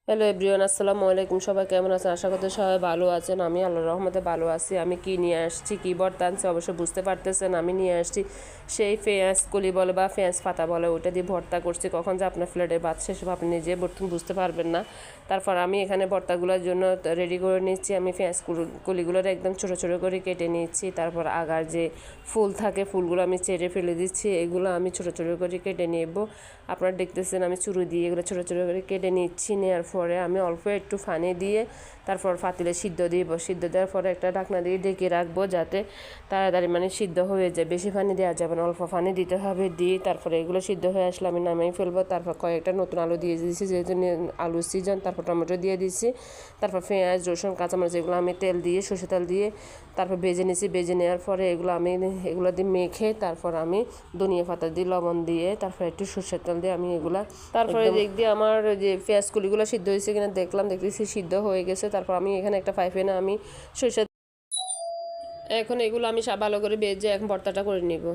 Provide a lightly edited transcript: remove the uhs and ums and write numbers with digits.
Hello everyone, আসসালামু আলাইকুম। সবাই কেমন আছেন? আশা করতে সবাই ভালো আছেন। আমি আল্লাহর রহমতে ভালো আছি। আমি কি নিয়ে আসছি, কী ভর্তা আনছি অবশ্যই বুঝতে পারতেছেন। আমি নিয়ে আসছি সেই পেঁয়াজ কলি বলে বা পেঁয়াজ পাতা বলে, ওটা দিয়ে ভর্তা করছি। কখন যে আপনার প্লেটের ভাত শেষ হবে আপনি নিজে বুঝতে পারবেন না। তারপর আমি এখানে ভর্তাগুলোর জন্য রেডি করে নিচ্ছি। আমি পেঁয়াজ কলিগুলোর একদম ছোটো ছোটো করে কেটে নিচ্ছি। তারপর আগার যে ফুল থাকে ফুলগুলো আমি চেড়ে ফেলে দিচ্ছি। এগুলো আমি ছোটো ছোটো করে কেটে নেব। আপনারা দেখতেছেন আমি চুরু দিয়ে এগুলো ছোটো ছোটো করে কেটে নিচ্ছি। নেওয়ার পরে আমি অল্প একটু পানি দিয়ে তারপর পাতিলে সিদ্ধ দিব। সিদ্ধ দেওয়ার পরে একটা ঢাকনা দিয়ে ঢেকে রাখবো যাতে তাড়াতাড়ি সিদ্ধ হয়ে যায়। বেশি পানি দেওয়া যাবে না, অল্প পানি দিতে হবে। দিয়ে তারপরে এগুলো সিদ্ধ হয়ে আসলে আমি নামিয়ে ফেলবো। তারপর কয়েকটা নতুন আলু দিয়ে দিয়েছি, যেহেতু আলুর সিজন। তারপর টমেটো দিয়ে দিচ্ছি। তারপর পেঁয়াজ রসুন কাঁচামরিচ এগুলো আমি তেল দিয়ে সর্ষে তেল দিয়ে তারপর ভেজে নিয়েছি। ভেজে নেওয়ার পরে এগুলো দিয়ে মেখে তারপর আমি ধনিয়া পাতা দিয়ে লবণ দিয়ে তারপর একটু সর্ষের তেল দিয়ে আমি এগুলা তারপরে দিক দিয়ে আমার যে পেঁয়াজ কুলিগুলো সিদ্ধ হয়েছে কিনা দেখতেছি সিদ্ধ হয়ে গেছে। তারপর আমি এখানে একটা ফ্রাই প্যানে আমি সর্ষে এখন এগুলো আমি ভালো করে ভেজে এখন ভর্তাটা করে নিব।